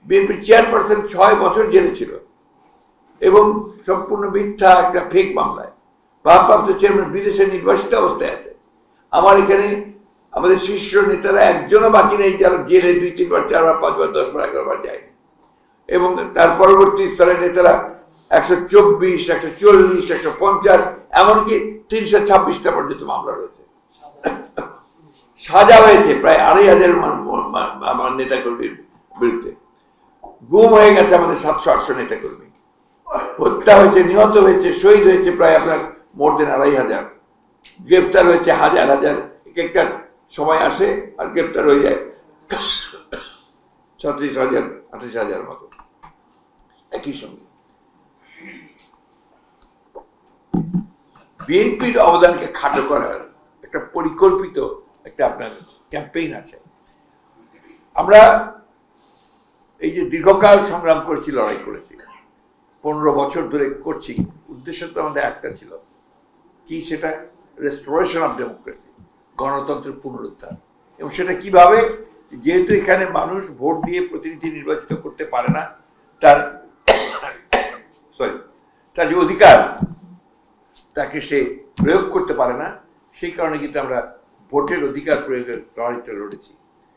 বিএনপির চেয়ারপারসন 6 বছর জেলে ছিল এবং সম্পূর্ণ মিথ্যা একটা ফেক মামলায়। ভারপ্রাপ্ত চেয়ারম্যান বিদেশে নির্বাসিত অবস্থায় আছে। আমার এখানে আমাদের শীর্ষ নেতারা একজনও বাকি নেই যারা জেলে 2-3 বার 4 বার 5 বার 10 বার 11 বার যায়নি। এবং তার পরবর্তী স্তরের নেতারা 124, 140, 150, এমনকি 326টা পর্যন্ত মামলা রয়েছে। সাজা হয়েছে প্রায় 2500 নেতাকর্মীর বিরুদ্ধে। গুম হয়ে গেছে আমাদের 700-800 নেতাকর্মী। হত্যা হয়েছে, নিহত হয়েছে, শহীদ হয়েছে প্রায় আপনার মোর দেন 2500। গ্রেফতার হয়েছে হাজার হাজার। একটা সময় আসে আর গ্রেফতার হয়ে যায় 36,000, 28,000 মতো একই সঙ্গে। বিএনপির অবদানকে খাটো করার একটা পরিকল্পিত একটা আপনার ক্যাম্পেইন আছে। আমরা এই যে দীর্ঘকাল সংগ্রাম করেছি, লড়াই করেছি, 15 বছর ধরে করছি, উদ্দেশ্য তো আমাদের একটা ছিল, কি সেটা রেস্টোরেশন অফ ডেমোক্রেসি, গণতন্ত্রের পুনরুদ্ধার। এবং সেটা কিভাবে, যেহেতু এখানে মানুষ ভোট দিয়ে প্রতিনিধি নির্বাচিত করতে পারে না, তার যে অধিকার তাকে সে প্রয়োগ করতে পারে না, সেই কারণে কিন্তু আমরা ভোটের অধিকার প্রয়োগের লড়াইটা লড়েছি।